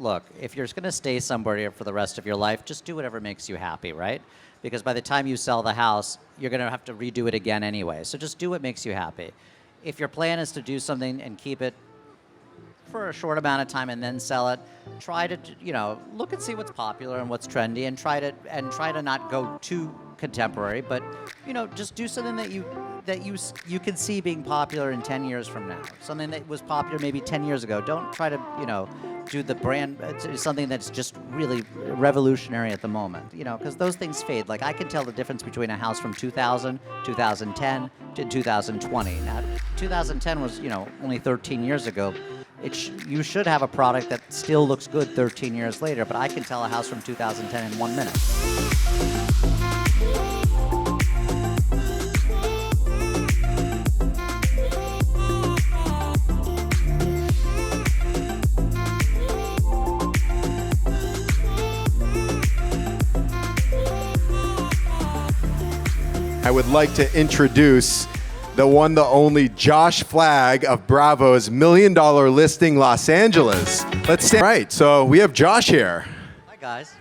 look, if you're going to stay somewhere for the rest of your life, just do whatever makes you happy, right? Because by the time you sell the house, you're going to have to redo it again anyway. So just do what makes you happy. If your plan is to do something and keep it for a short amount of time and then sell it, try to, look and see what's popular and what's trendy, and try to not go too contemporary, but just do something that you can see being popular in 10 years from now. Something that was popular maybe 10 years ago. Don't try to, do the brand, something that's just really revolutionary at the moment, because those things fade. Like, I can tell the difference between a house from 2000, 2010 to 2020. Now, 2010 was, only 13 years ago. You should have a product that still looks good 13 years later, but I can tell a house from 2010 in 1 minute. I would like to introduce the one, the only Josh Flagg of Bravo's $1 Million Listing Los Angeles. Let's stand. Right, so we have Josh here. Hi, guys.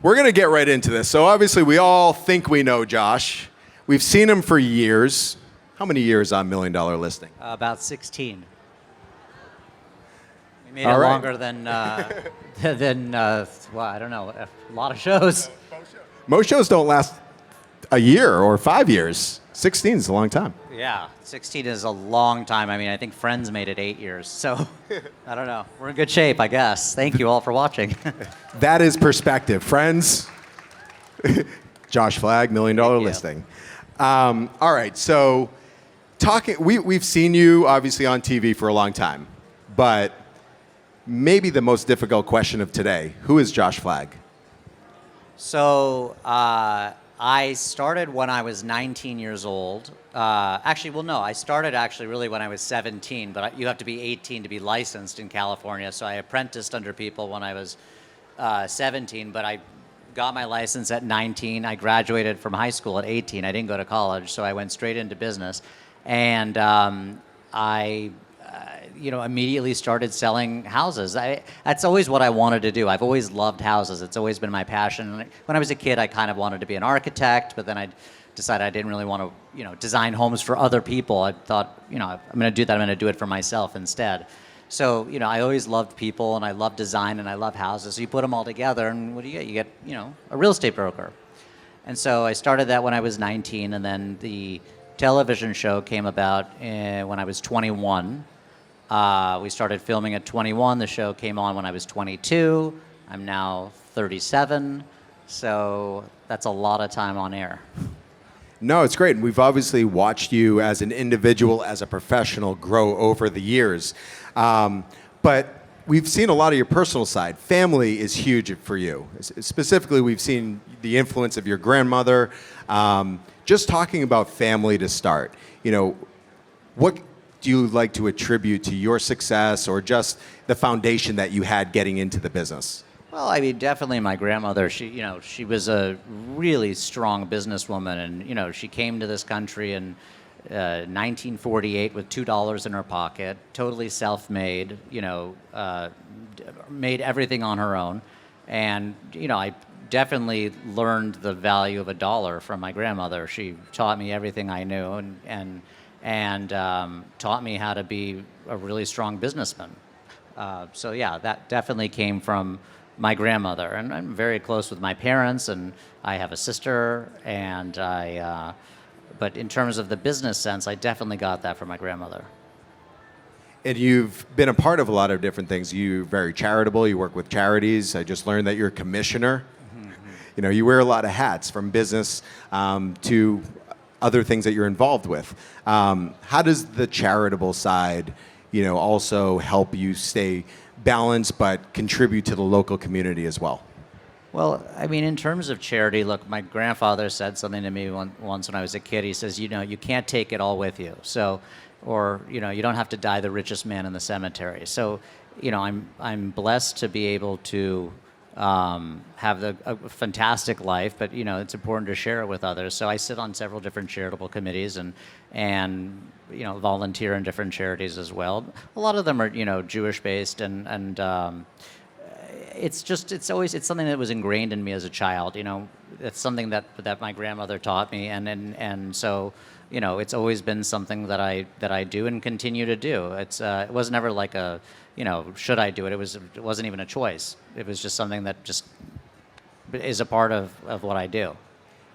We're going to get right into this. So obviously we all think we know Josh. We've seen him for years. How many years on $1 Million Listing? About 16. We made All it right. longer than well, I don't know, a lot of shows. Most shows don't last a year or 5 years. 16 is a long time. Yeah, 16 is a long time. I mean, I think Friends made it 8 years. So, I don't know. We're in good shape, I guess. Thank you all for watching. That is perspective. Friends, Josh Flagg, $1 Million Listing. All right, so we've seen you obviously on TV for a long time, but maybe the most difficult question of today, who is Josh Flagg? So, I started when I was 19 years old. I started really when I was 17, but you have to be 18 to be licensed in California. So I apprenticed under people when I was 17, but I got my license at 19. I graduated from high school at 18. I didn't go to college, so I went straight into business. And I immediately started selling houses. That's always what I wanted to do. I've always loved houses. It's always been my passion. When I was a kid, I kind of wanted to be an architect, but then I decided I didn't really want to, design homes for other people. I thought, I'm going to do that. I'm going to do it for myself instead. So, I always loved people, and I love design, and I love houses. So you put them all together, and what do you get? You get, a real estate broker. And so I started that when I was 19, and then the television show came about when I was 21. We started filming at 21. The show came on when I was 22. I'm now 37. So that's a lot of time on air. No, it's great. We've obviously watched you as an individual, as a professional, grow over the years. But we've seen a lot of your personal side. Family is huge for you. Specifically, we've seen the influence of your grandmother. Just talking about family to start, what do you like to attribute to your success, or just the foundation that you had getting into the business? Well, I mean, definitely my grandmother. She was a really strong businesswoman, and she came to this country in 1948 with $2 in her pocket, totally self-made. Made everything on her own, and I definitely learned the value of a dollar from my grandmother. She taught me everything I knew, and taught me how to be a really strong businessman. So yeah, that definitely came from my grandmother. And I'm very close with my parents, and I have a sister, and but in terms of the business sense, I definitely got that from my grandmother. And you've been a part of a lot of different things. You're very charitable. You work with charities. I just learned that you're a commissioner. Mm-hmm. You wear a lot of hats, from business to other things that you're involved with. How does the charitable side, also help you stay balanced but contribute to the local community as well? Well, I mean, in terms of charity, look, my grandfather said something to me once when I was a kid. He says, you can't take it all with you. So, or, you don't have to die the richest man in the cemetery. So, I'm blessed to be able to have a fantastic life, but it's important to share it with others. So I sit on several different charitable committees and volunteer in different charities as well. A lot of them are Jewish based, and it's something that was ingrained in me as a child. You know, it's something that my grandmother taught me, and so, you know, it's always been something that I do and continue to do. It was never like a, you know, should I do it? It wasn't even a choice. It was just something that just is a part of what I do.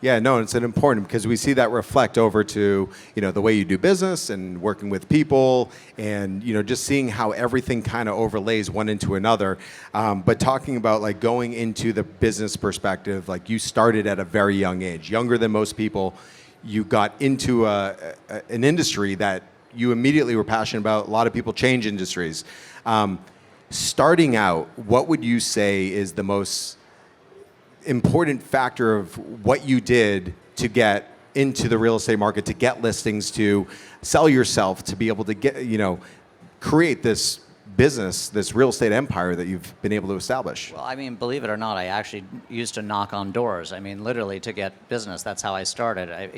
Yeah, no, it's an important because we see that reflect over to, you know, the way you do business and working with people, and, you know, just seeing how everything kind of overlays one into another. But talking about like going into the business perspective, like you started at a very young age, younger than most people. You got into an industry that you immediately were passionate about. A lot of people change industries. Starting out, what would you say is the most important factor of what you did to get into the real estate market, to get listings, to sell yourself, to be able to get, you know, create this business, this real estate empire that you've been able to establish? Well, I mean, believe it or not, I actually used to knock on doors. I mean, literally to get business. That's how I started.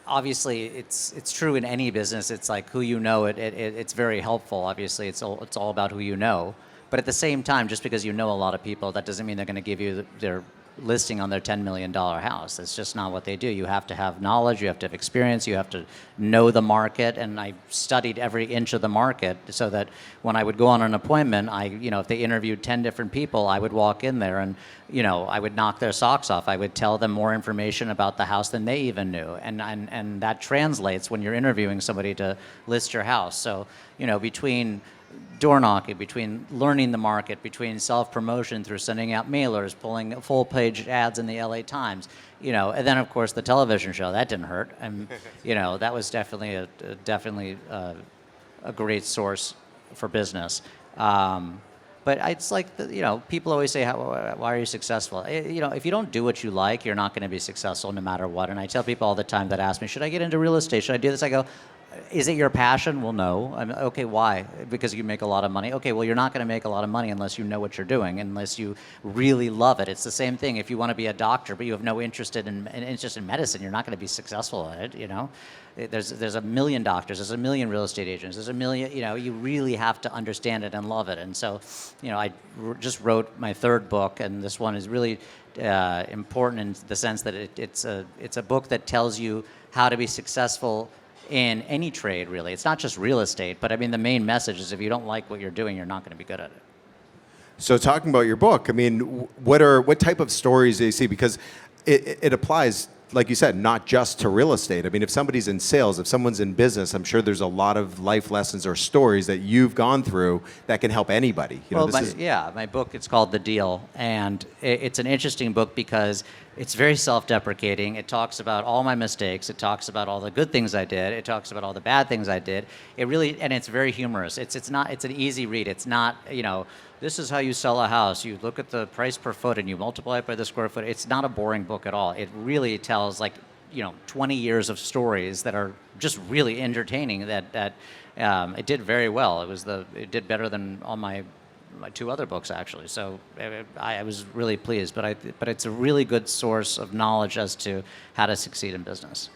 Obviously, it's true in any business. It's like who you know. It's very helpful. Obviously, it's all about who you know. But at the same time, just because you know a lot of people, that doesn't mean they're going to give you their listing on their $10 million house. That's just not what they do. You have to have knowledge, you have to have experience, you have to know the market, and I studied every inch of the market so that when I would go on an appointment, if they interviewed 10 different people, I would walk in there and, you know, I would knock their socks off. I would tell them more information about the house than they even knew. And that translates when you're interviewing somebody to list your house. So, you know, between door knocking, between learning the market, between self-promotion through sending out mailers, pulling full-page ads in the LA Times, you know, and then of course the television show, that didn't hurt. And, you know, that was definitely a great source for business. But it's like, you know, people always say, why are you successful? You know, if you don't do what you like, you're not going to be successful no matter what. And I tell people all the time that ask me, should I get into real estate? Should I do this? I go, is it your passion? Well, no. Okay, why? Because you make a lot of money. Okay, well, you're not going to make a lot of money unless you know what you're doing, unless you really love it. It's the same thing. If you want to be a doctor, but you have no interest in medicine, you're not going to be successful at it, you know? There's a million doctors, there's a million real estate agents, there's a million, you know, you really have to understand it and love it. And so, you know, I just wrote my third book, and this one is really important in the sense that it's a book that tells you how to be successful in any trade, really. It's not just real estate, but I mean, the main message is if you don't like what you're doing, you're not going to be good at it. So talking about your book, I mean, what type of stories do you see? Because it applies, like you said, not just to real estate. I mean, if somebody's in sales, if someone's in business, I'm sure there's a lot of life lessons or stories that you've gone through that can help anybody. My book, it's called The Deal, and it's an interesting book because it's very self-deprecating. It talks about all my mistakes. It talks about all the good things I did. It talks about all the bad things I did. And it's very humorous. It's an easy read. It's not, you know, this is how you sell a house. You look at the price per foot and you multiply it by the square foot. It's not a boring book at all. It really tells, like, you know, 20 years of stories that are just really entertaining. That it did very well. It did better than all my two other books, actually. So I was really pleased. But it's a really good source of knowledge as to how to succeed in business.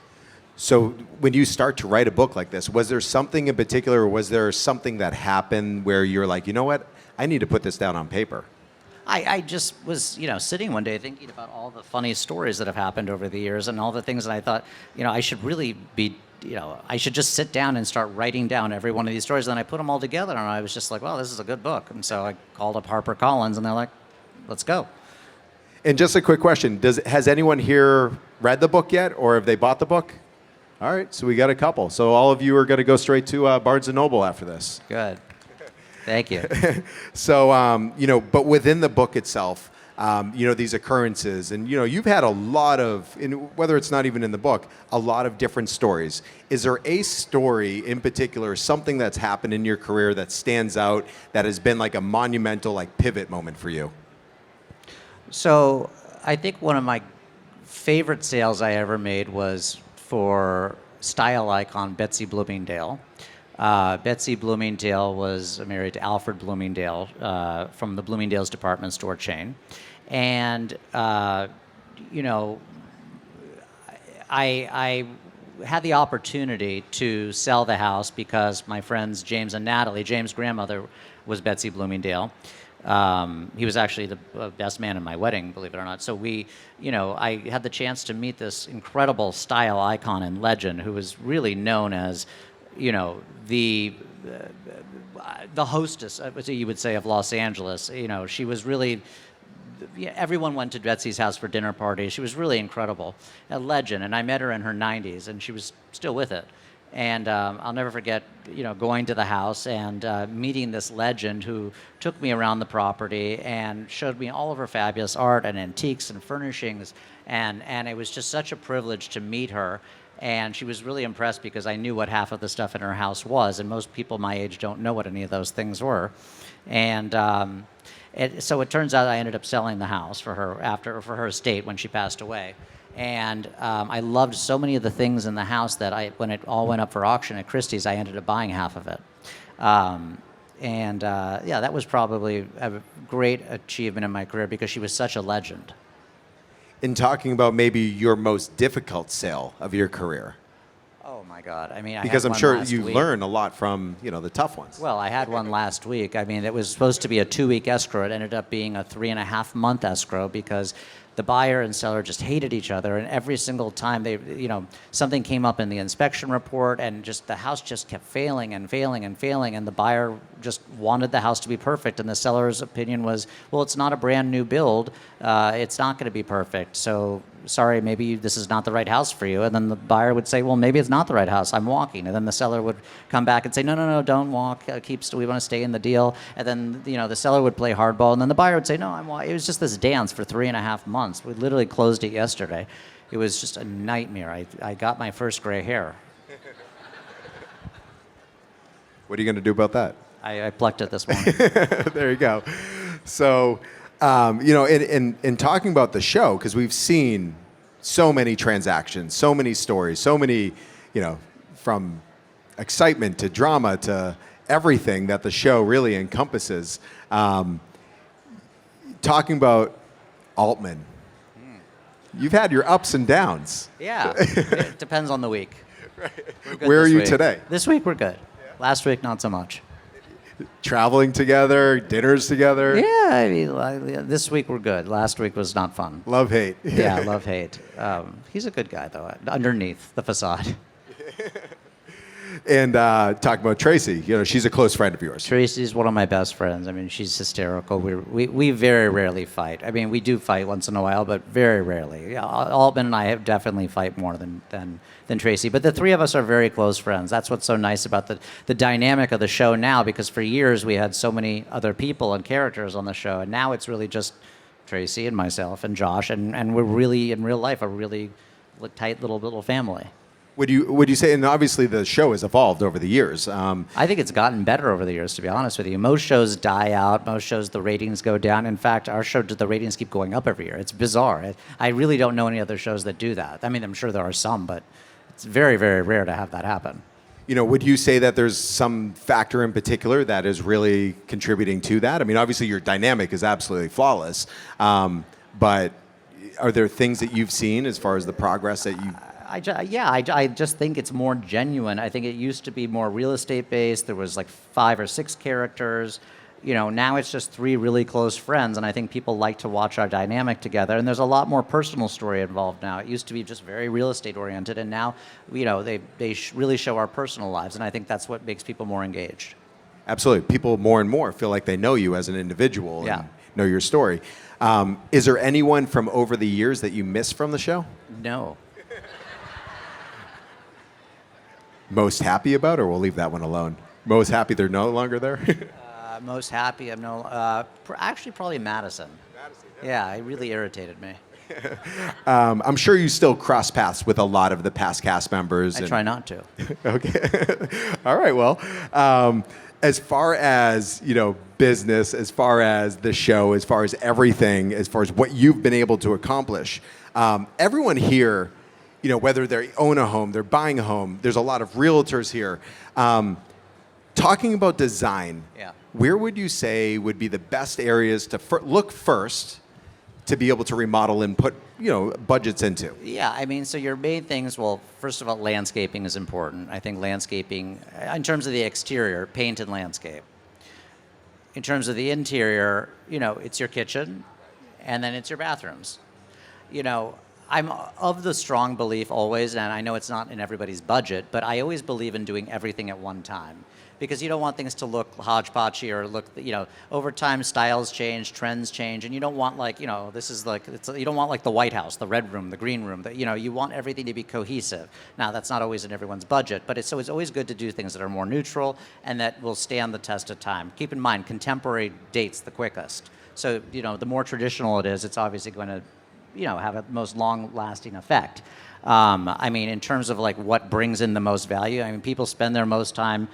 So when you start to write a book like this, was there something in particular, or was there something that happened where you're like, you know what, I need to put this down on paper? I just was, you know, sitting one day thinking about all the funny stories that have happened over the years and all the things that I thought, you know, I should really be, you know, I should just sit down and start writing down every one of these stories. And then I put them all together, and I was just like, well, this is a good book. And so I called up HarperCollins, and they're like, let's go. And just a quick question, has anyone here read the book yet, or have they bought the book? All right, so we got a couple. So all of you are going to go straight to Barnes & Noble after this. Good. Thank you. So, you know, but within the book itself, you know, these occurrences, and, you know, you've had a lot of, whether it's not even in the book, a lot of different stories. Is there a story in particular, something that's happened in your career that stands out, that has been like a monumental, like, pivot moment for you? So I think one of my favorite sales I ever made was for style icon Betsy Bloomingdale. Betsy Bloomingdale was married to Alfred Bloomingdale from the Bloomingdale's department store chain. And, you know, I had the opportunity to sell the house because my friends James and Natalie, James' grandmother was Betsy Bloomingdale, He was actually the best man in my wedding, believe it or not. So I had the chance to meet this incredible style icon and legend who was really known as, the hostess, you would say, of Los Angeles. She was really, everyone went to Betsy's house for dinner parties. She was really incredible, a legend. And I met her in her 90s, and she was still with it. And I'll never forget, going to the house and meeting this legend who took me around the property and showed me all of her fabulous art and antiques and furnishings. And it was just such a privilege to meet her. And she was really impressed because I knew what half of the stuff in her house was. And most people my age don't know what any of those things were. And so it turns out I ended up selling the house for her for her estate when she passed away. And I loved so many of the things in the house that when it all went up for auction at Christie's, I ended up buying half of it. That was probably a great achievement in my career because she was such a legend. In talking about maybe your most difficult sale of your career. Oh my God! I mean, because I'm sure you learn a lot from the tough ones. Well, I had one last week. I mean, it was supposed to be a 2-week escrow. It ended up being a 3.5-month escrow because the buyer and seller just hated each other, and every single time something came up in the inspection report, and just the house just kept failing and failing and failing, and the buyer just wanted the house to be perfect, and the seller's opinion was, well, it's not a brand new build, it's not going to be perfect, so sorry, maybe this is not the right house for you. And then the buyer would say, well, maybe it's not the right house, I'm walking. And then the seller would come back and say, no, don't walk, we want to stay in the deal. And then the seller would play hardball, and then the buyer would say, no, I'm walking. It was just this dance for 3.5 months. We literally closed it yesterday. It was just a nightmare. I got my first gray hair. What are you going to do about that? I plucked it this morning. There you go. So, in talking about the show, because we've seen so many transactions, so many stories, so many, from excitement to drama to everything that the show really encompasses. Talking about Altman, you've had your ups and downs. Yeah, it depends on the week. Right. Where are you today? This week we're good. Yeah. Last week, not so much. Traveling together, dinners together. Yeah, I mean, this week we're good. Last week was not fun. Love, hate. Yeah, love, hate. He's a good guy, though, underneath the facade. And talking about Tracy, she's a close friend of yours. Tracy's one of my best friends. I mean, she's hysterical. We very rarely fight. I mean, we do fight once in a while, but very rarely. Yeah, Altman and I have definitely fight more than Tracy. But the three of us are very close friends. That's what's so nice about the dynamic of the show now, because for years we had so many other people and characters on the show, and now it's really just Tracy and myself and Josh, and we're really, in real life, a really tight little family. Would you say, and obviously the show has evolved over the years. I think it's gotten better over the years, to be honest with you. Most shows die out. Most shows, the ratings go down. In fact, our show, the ratings keep going up every year. It's bizarre. I really don't know any other shows that do that. I mean, I'm sure there are some, but it's very, very rare to have that happen. Would you say that there's some factor in particular that is really contributing to that? I mean, obviously your dynamic is absolutely flawless, but are there things that you've seen as far as the progress that you... I just think it's more genuine. I think it used to be more real estate based. There was like 5 or 6 characters. Now it's just 3 really close friends, and I think people like to watch our dynamic together. And there's a lot more personal story involved now. It used to be just very real estate oriented, and now, they really show our personal lives, and I think that's what makes people more engaged. Absolutely. People more and more feel like they know you as an individual and know your story. Is there anyone from over the years that you miss from the show? No. Most happy about, or we'll leave that one alone? Most happy they're no longer there? Most happy I'm actually probably Madison. Yeah, it really irritated me. I'm sure you still cross paths with a lot of the past cast members. I try not to. Okay. All right, well, as far as, business, as far as the show, as far as everything, as far as what you've been able to accomplish, everyone here, whether they own a home, they're buying a home, there's a lot of realtors here. Talking about design, where would you say would be the best areas to look first to be able to remodel and put, budgets into? Yeah, I mean, so your main things, well, first of all, landscaping is important. I think landscaping, in terms of the exterior, paint and landscape. in terms of the interior, it's your kitchen, and then it's your bathrooms. I'm of the strong belief always, and I know it's not in everybody's budget, but I always believe in doing everything at one time. Because you don't want things to look hodgepodgey or look, over time styles change, trends change, and you don't want you don't want like the White House, the red room, the green room, you want everything to be cohesive. Now, that's not always in everyone's budget, but it's always good to do things that are more neutral and that will stand the test of time. Keep in mind, contemporary dates the quickest. So, the more traditional it is, it's obviously going to have a most long-lasting effect. In terms of what brings in the most value, people spend their most time,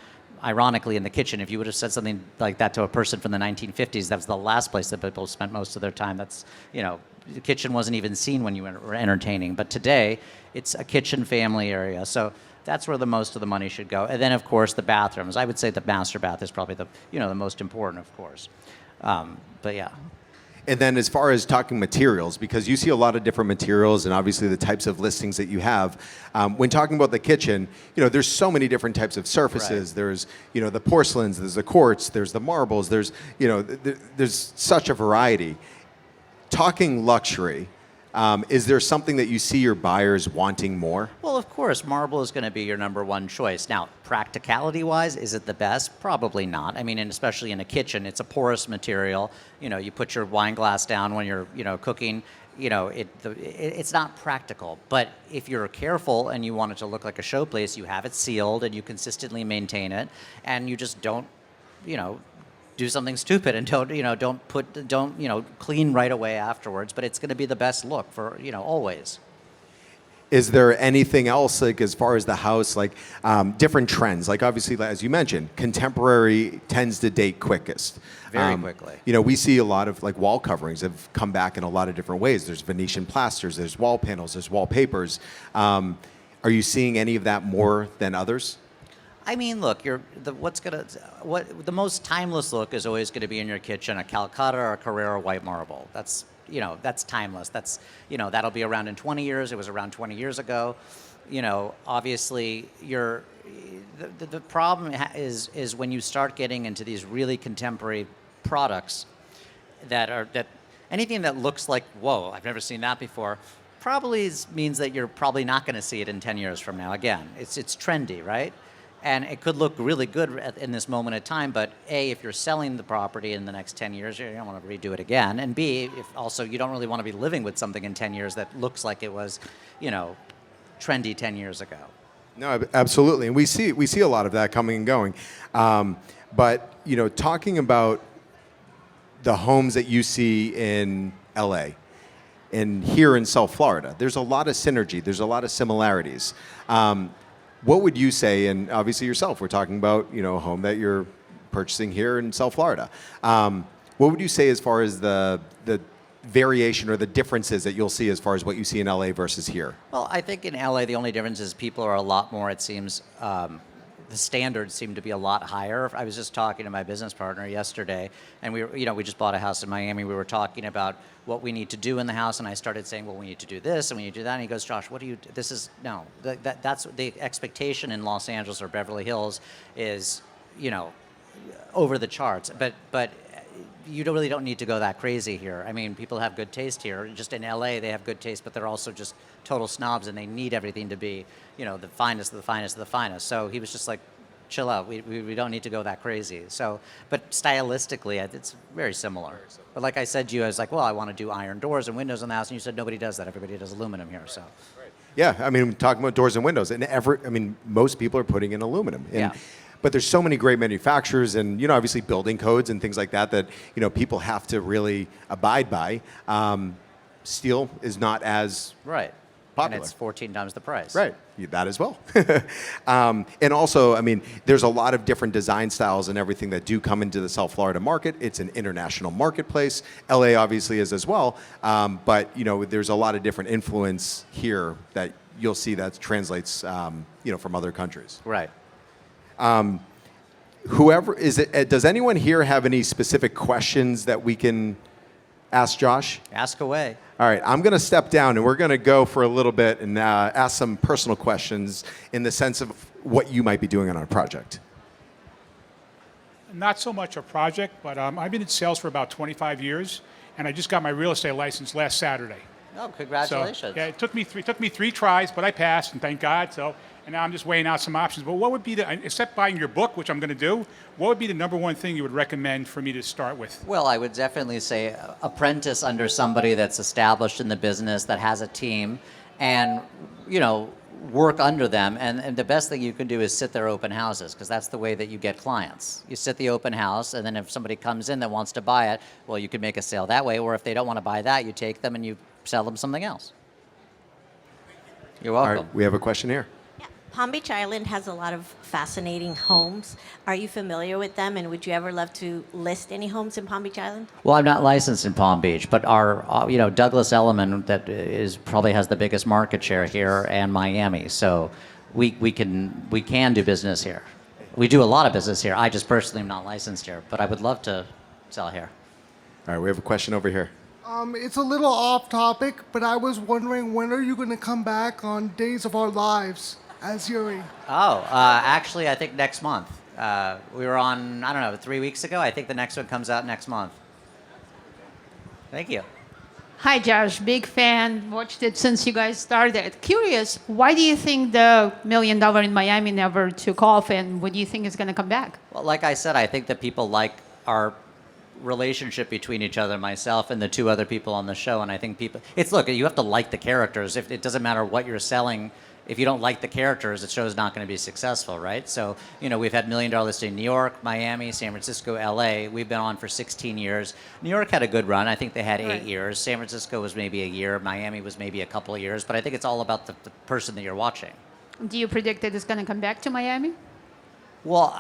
ironically, in the kitchen. If you would have said something like that to a person from the 1950s, that was the last place that people spent most of their time. That's, the kitchen wasn't even seen when you were entertaining. But today, it's a kitchen family area. So that's where the most of the money should go. And then, of course, the bathrooms. I would say the master bath is probably the most important, of course. But yeah. And then as far as talking materials, because you see a lot of different materials and obviously the types of listings that you have, when talking about the kitchen, there's so many different types of surfaces. Right. There's, the porcelains, there's the quartz, there's the marbles, there's such a variety. Talking luxury, is there something that you see your buyers wanting more? Well, of course, marble is going to be your number one choice. Now, practicality-wise, is it the best? Probably not. And especially in a kitchen, it's a porous material. You put your wine glass down when you're, cooking. It's not practical. But if you're careful and you want it to look like a showplace, you have it sealed and you consistently maintain it, and you just don't, do something stupid and don't clean right away afterwards, but it's going to be the best look for, always. Is there anything else, as far as the house, different trends? Obviously, as you mentioned, contemporary tends to date quickest. Very quickly. We see a lot of wall coverings have come back in a lot of different ways. There's Venetian plasters, there's wall panels, there's wallpapers. Are you seeing any of that more than others? Look, the most timeless look is always going to be in your kitchen, a Calcutta or a Carrara white marble. That's timeless. That's, that'll be around in 20 years. It was around 20 years ago. Obviously, the problem is when you start getting into these really contemporary products that anything that looks like, whoa, I've never seen that before, probably means that you're probably not going to see it in 10 years from now. Again, it's trendy, right? And it could look really good in this moment of time, but A, if you're selling the property in the next 10 years, you don't want to redo it again. And B, if also you don't really want to be living with something in 10 years that looks like it was, trendy 10 years ago. No, absolutely. And we see a lot of that coming and going. But, talking about the homes that you see in LA and here in South Florida, there's a lot of synergy. There's a lot of similarities. What would you say, and obviously yourself, we're talking about, a home that you're purchasing here in South Florida. What would you say as far as the variation or the differences that you'll see as far as what you see in LA versus here? Well, I think in LA, the only difference is people are a lot more, it seems, the standards seem to be a lot higher. I was just talking to my business partner yesterday, and we just bought a house in Miami. We were talking about what we need to do in the house, and I started saying, well, we need to do this, and we need to do that. And he goes, Josh, that's the expectation in Los Angeles or Beverly Hills is, over the charts. But you really don't need to go that crazy here. People have good taste here. Just in LA, they have good taste, but they're also just total snobs, and they need everything to be, the finest of the finest of the finest. So he was just like, chill out. We don't need to go that crazy. So, but stylistically, it's very similar. But like I said to you, I was like, well, I want to do iron doors and windows in the house, and you said nobody does that. Everybody does aluminum here. So. Yeah, talking about doors and windows, and most people are putting in aluminum. Yeah. But there's so many great manufacturers and, obviously building codes and things like that, people have to really abide by. Steel is not as right. popular. And it's 14 times the price. Right. That as well. And also, there's a lot of different design styles and everything that do come into the South Florida market. It's an international marketplace. LA obviously is as well. But, there's a lot of different influence here that you'll see that translates, from other countries. Right. Does anyone here have any specific questions that we can ask Josh? Ask away. All right, I'm going to step down and we're going to go for a little bit and ask some personal questions in the sense of what you might be doing on our project. Not so much a project, but I've been in sales for about 25 years, and I just got my real estate license last Saturday. Oh, congratulations. So, yeah, it took me three tries, but I passed, and thank God. So, and now I'm just weighing out some options. But what would be except buying your book, which I'm going to do, what would be the number one thing you would recommend for me to start with? Well, I would definitely say apprentice under somebody that's established in the business, that has a team, and, work under them. And the best thing you can do is sit their open houses, because that's the way that you get clients. You sit the open house, and then if somebody comes in that wants to buy it, well, you can make a sale that way. Or if they don't want to buy that, you take them and you sell them something else. You're All welcome. right, we have a question here. Yeah. Palm Beach Island has a lot of fascinating homes. Are you familiar with them, and would you ever love to list any homes in Palm Beach Island? Well, I'm not licensed in Palm Beach, but our, Douglas Elliman that probably has the biggest market share here, and Miami. So we can do business here. We do a lot of business here. I just personally am not licensed here, but I would love to sell here. All right, we have a question over here. It's a little off topic, but I was wondering, when are you going to come back on Days of Our Lives as Yuri? Actually, I think next month. We were on, 3 weeks ago. I think the next one comes out next month. Thank you. Hi, Josh. Big fan. Watched it since you guys started. Curious, why do you think the $1 million in Miami never took off, and what do you think is going to come back? Well, like I said, I think that people like our relationship between each other, myself and the two other people on the show, and I think look, you have to like the characters. If it doesn't matter what you're selling, if you don't like the characters, the show's not going to be successful, right? So, we've had $1 million listing in New York, Miami, San Francisco, LA. We've been on for 16 years. New York had a good run. I think they had 8 years. San Francisco was maybe a year. Miami was maybe a couple of years. But I think it's all about the person that you're watching. Do you predict that it's going to come back to Miami? Well,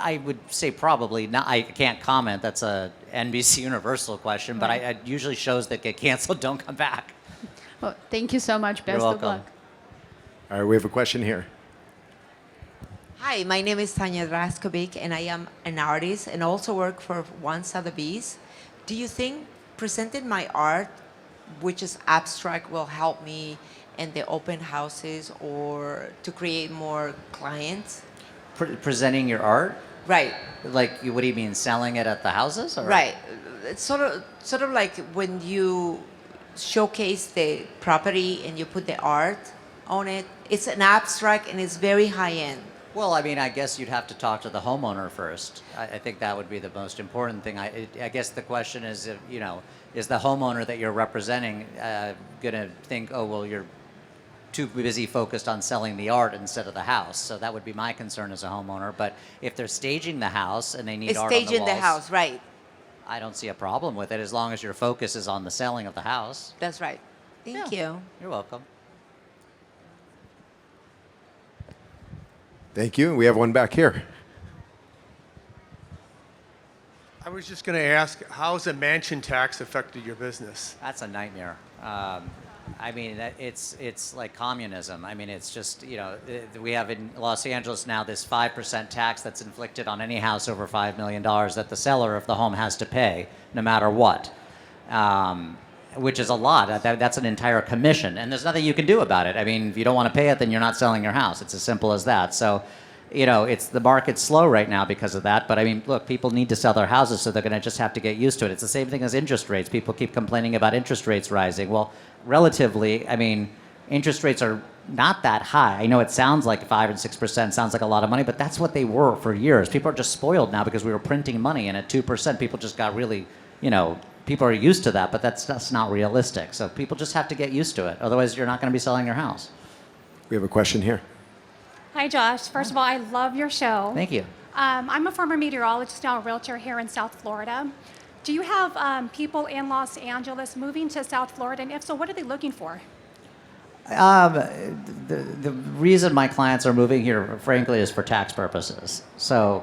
I would say probably not. I can't comment. That's a NBC Universal question. But I usually shows that get canceled don't come back. Well, thank you so much. Best You're of welcome. luck. All right, we have a question here. Hi, my name is Tanya Draskovic, and I am an artist and also work for One Sotheby's. Do you think presenting my art, which is abstract, will help me in the open houses or to create more clients? Presenting your art? Right. Like, what do you mean, selling it at the houses? Or? Right. It's sort of like when you showcase the property and you put the art on it. It's an abstract and it's very high end. Well, I mean, I guess you'd have to talk to the homeowner first. I think that would be the most important thing. I guess the question is, if, is the homeowner that you're representing going to think, oh, well, you're too busy focused on selling the art instead of the house? So that would be my concern as a homeowner. But if they're staging the house and they need It's art on the walls, staging the house, right? I don't see a problem with it as long as your focus is on the selling of the house. That's right. Thank you. You're welcome. Thank you. We have one back here. I was just going to ask, how has the mansion tax affected your business? That's a nightmare. I mean, it's like communism. I mean, it's just, we have in Los Angeles now this 5% tax that's inflicted on any house over $5 million that the seller of the home has to pay, no matter what, which is a lot. That's an entire commission, and there's nothing you can do about it. I mean, if you don't want to pay it, then you're not selling your house. It's as simple as that. So, it's the market's slow right now because of that. But I mean, look, people need to sell their houses, so they're going to just have to get used to it. It's the same thing as interest rates. People keep complaining about interest rates rising. Well, relatively, I mean, interest rates are not that high. I know it sounds like 5 and 6% sounds like a lot of money, but that's what they were for years. People are just spoiled now because we were printing money, and at 2%, people just got really, people are used to that, but that's not realistic. So people just have to get used to it. Otherwise, you're not going to be selling your house. We have a question here. Hi, Josh. First of all, I love your show. Thank you. I'm a former meteorologist, now a realtor here in South Florida. Do you have people in Los Angeles moving to South Florida? And if so, what are they looking for? The reason my clients are moving here, frankly, is for tax purposes. So,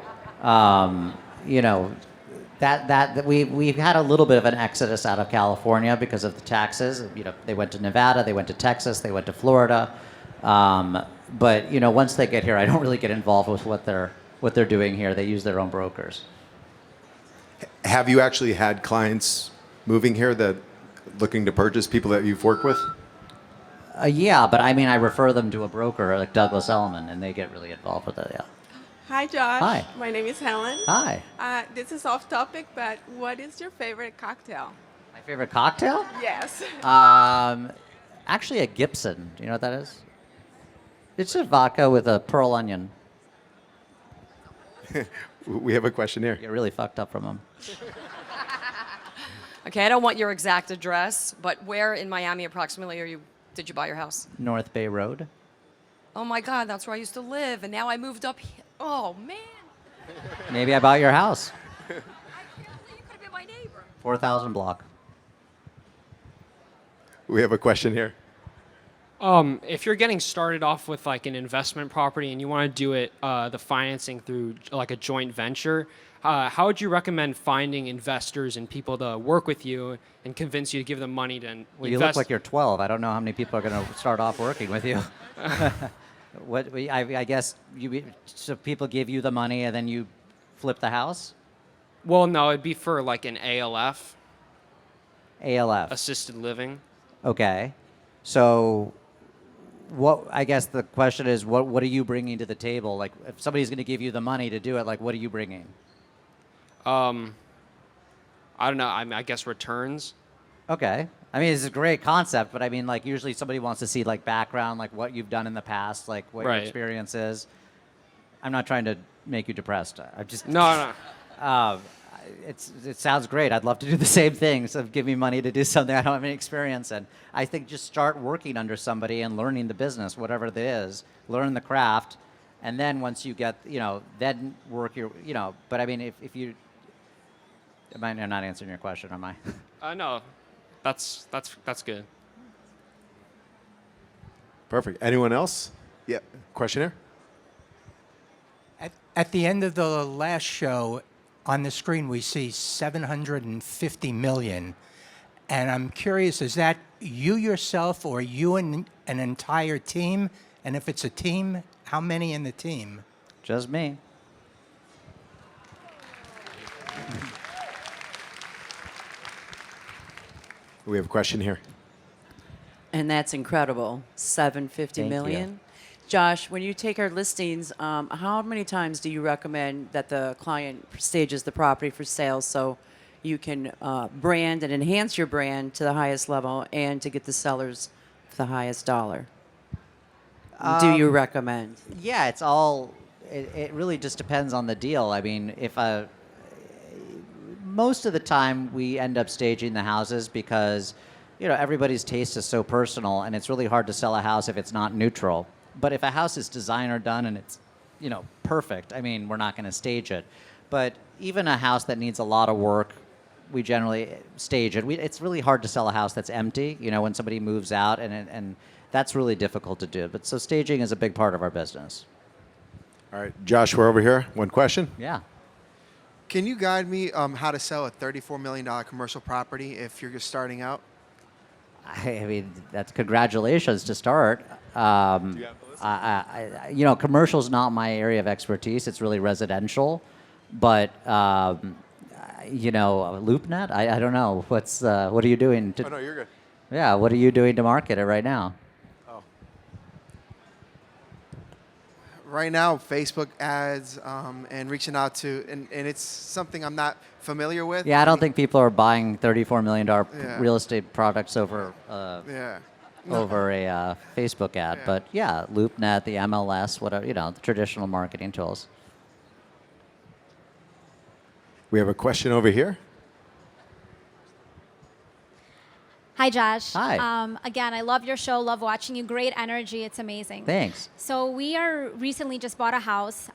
that we've had a little bit of an exodus out of California because of the taxes. They went to Nevada, they went to Texas, they went to Florida. But once they get here, I don't really get involved with what they're doing here. They use their own brokers. Have you actually had clients moving here that looking to purchase, people that you've worked with? Yeah, but I mean, I refer them to a broker like Douglas Elliman, and they get really involved with it. Yeah. Hi, Josh. Hi. My name is Helen. Hi. This is off topic, but what is your favorite cocktail? My favorite cocktail? Yes. Actually, a Gibson. Do you know what that is? It's a vodka with a pearl onion. We have a question here. Get really fucked up from them. Okay, I don't want your exact address, but where in Miami approximately did you buy your house? North Bay Road. Oh my God, that's where I used to live, and now I moved up here. Oh man. Maybe I bought your house. You could have been my neighbor. 4,000 block. We have a question here. If you're getting started off with like an investment property and you want to do it, the financing through like a joint venture, how would you recommend finding investors and people to work with you and convince you to give them money to invest? Well, you look like you're 12. I don't know how many people are going to start off working with you. I guess so people give you the money and then you flip the house? Well, no, it'd be for like an ALF, ALF. assisted living. Okay. So I guess the question is, what are you bringing to the table? Like, if somebody's going to give you the money to do it, like, what are you bringing? I don't know. I guess returns. Okay. I mean, it's a great concept, but I mean, like, usually somebody wants to see, like, background, like, what you've done in the past, like, what your Right. experience is. I'm not trying to make you depressed. I'm just... No. It sounds great. I'd love to do the same thing. So give me money to do something I don't have any experience in. I think just start working under somebody and learning the business, whatever it is. Learn the craft, and then once you get, then work your, But I mean, if you, I'm not answering your question, am I? No, that's good. Perfect. Anyone else? Yeah. Question here? At the end of the last show, on the screen we see 750 million. And I'm curious, is that you yourself or you and an entire team? And if it's a team, how many in the team? Just me. We have a question here. And that's incredible. 750 Thank million. you. Josh, when you take our listings, how many times do you recommend that the client stages the property for sale so you can brand and enhance your brand to the highest level and to get the sellers the highest dollar? Do you recommend? Yeah, it really just depends on the deal. I mean, most of the time we end up staging the houses because, everybody's taste is so personal and it's really hard to sell a house if it's not neutral. But if a house is designer done and it's, perfect, I mean, we're not going to stage it. But even a house that needs a lot of work, we generally stage it. It's really hard to sell a house that's empty, when somebody moves out, and that's really difficult to do. But so staging is a big part of our business. All right. Josh, we're over here. One question. Yeah. Can you guide me how to sell a $34 million commercial property if you're just starting out? I mean, that's congratulations to start. Commercial's not my area of expertise. It's really residential. But, LoopNet, I don't know. What are you doing? Oh, no, you're good. Yeah, what are you doing to market it right now? Oh. Right now, Facebook ads and reaching out to, and it's something I'm not familiar with. Yeah, I don't think people are buying $34 million Yeah. real estate products over over a Facebook ad. Yeah. But yeah, LoopNet, the MLS, whatever, the traditional marketing tools. We have a question over here. Hi, Josh. Hi. Again, I love your show, love watching you. Great energy. It's amazing. Thanks. So we are recently just bought a house.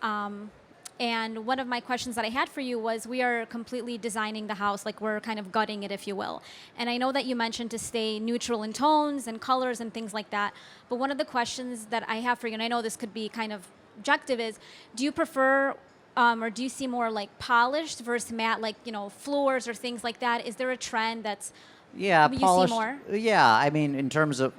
And one of my questions that I had for you was we are completely designing the house, like we're kind of gutting it, if you will. And I know that you mentioned to stay neutral in tones and colors and things like that. But one of the questions that I have for you, and I know this could be kind of objective, is do you prefer or do you see more like polished versus matte, like, floors or things like that? Is there a trend that's Yeah, you polished. see more? Yeah, I mean, in terms of,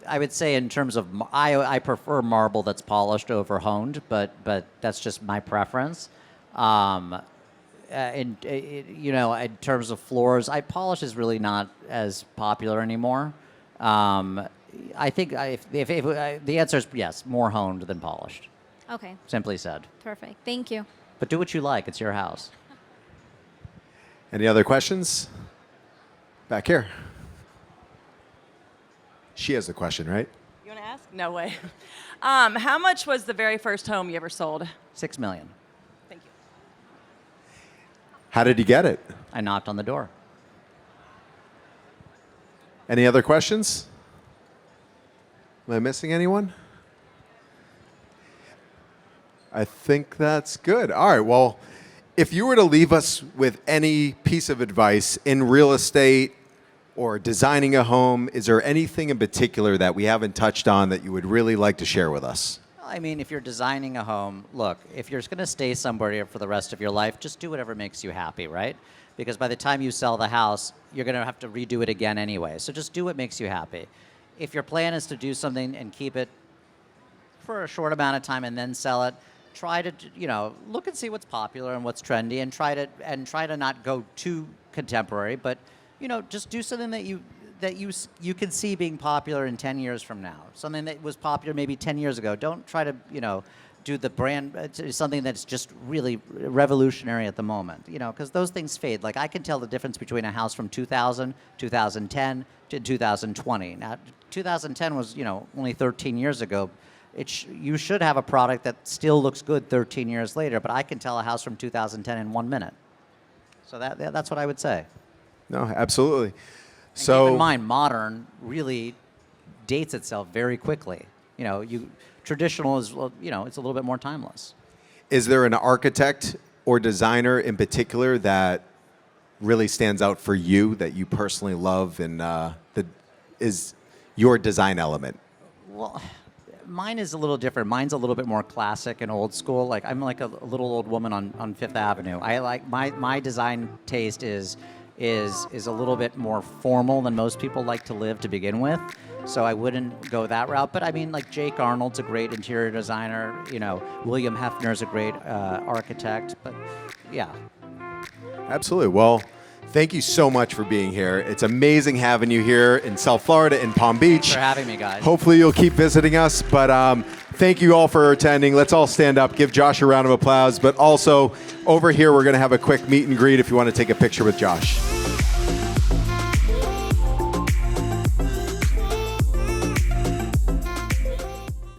I would say in terms of, I prefer marble that's polished over honed, but that's just my preference. In terms of floors, polish is really not as popular anymore. I think if the answer is yes, more honed than polished. Okay. Simply said. Perfect. Thank you. But do what you like. It's your house. Any other questions? Back here. She has the question, right? You want to ask? No way. How much was the very first home you ever sold? $6 million. Thank you. How did you get it? I knocked on the door. Any other questions? Am I missing anyone? I think that's good. All right. Well, if you were to leave us with any piece of advice in real estate or designing a home, is there anything in particular that we haven't touched on that you would really like to share with us? I mean, if you're designing a home, look, if you're going to stay somewhere for the rest of your life, just do whatever makes you happy, right? Because by the time you sell the house, you're going to have to redo it again anyway. So just do what makes you happy. If your plan is to do something and keep it for a short amount of time and then sell it, try to, look and see what's popular and what's trendy, and try to not go too contemporary, but just do something that you can see being popular in 10 years from now. Something that was popular maybe 10 years ago. Don't try to, do the brand, something that's just really revolutionary at the moment, because those things fade. Like, I can tell the difference between a house from 2000, 2010 to 2020. Now, 2010 was, only 13 years ago. You should have a product that still looks good 13 years later, but I can tell a house from 2010 in 1 minute. So that's what I would say. No, absolutely. And so keep in mind, modern really dates itself very quickly. Traditional is, it's a little bit more timeless. Is there an architect or designer in particular that really stands out for you that you personally love and that is your design element? Well, mine is a little different. Mine's a little bit more classic and old school. Like, I'm like a little old woman on Fifth Avenue. I like my design taste is a little bit more formal than most people like to live to begin with. So I wouldn't go that route. But I mean, like, Jake Arnold's a great interior designer. William Hefner's a great architect. But yeah. Absolutely. Well, thank you so much for being here. It's amazing having you here in South Florida, in Palm Beach. Thanks for having me, guys. Hopefully you'll keep visiting us. But thank you all for attending. Let's all stand up. Give Josh a round of applause. But also, over here, we're going to have a quick meet and greet if you want to take a picture with Josh.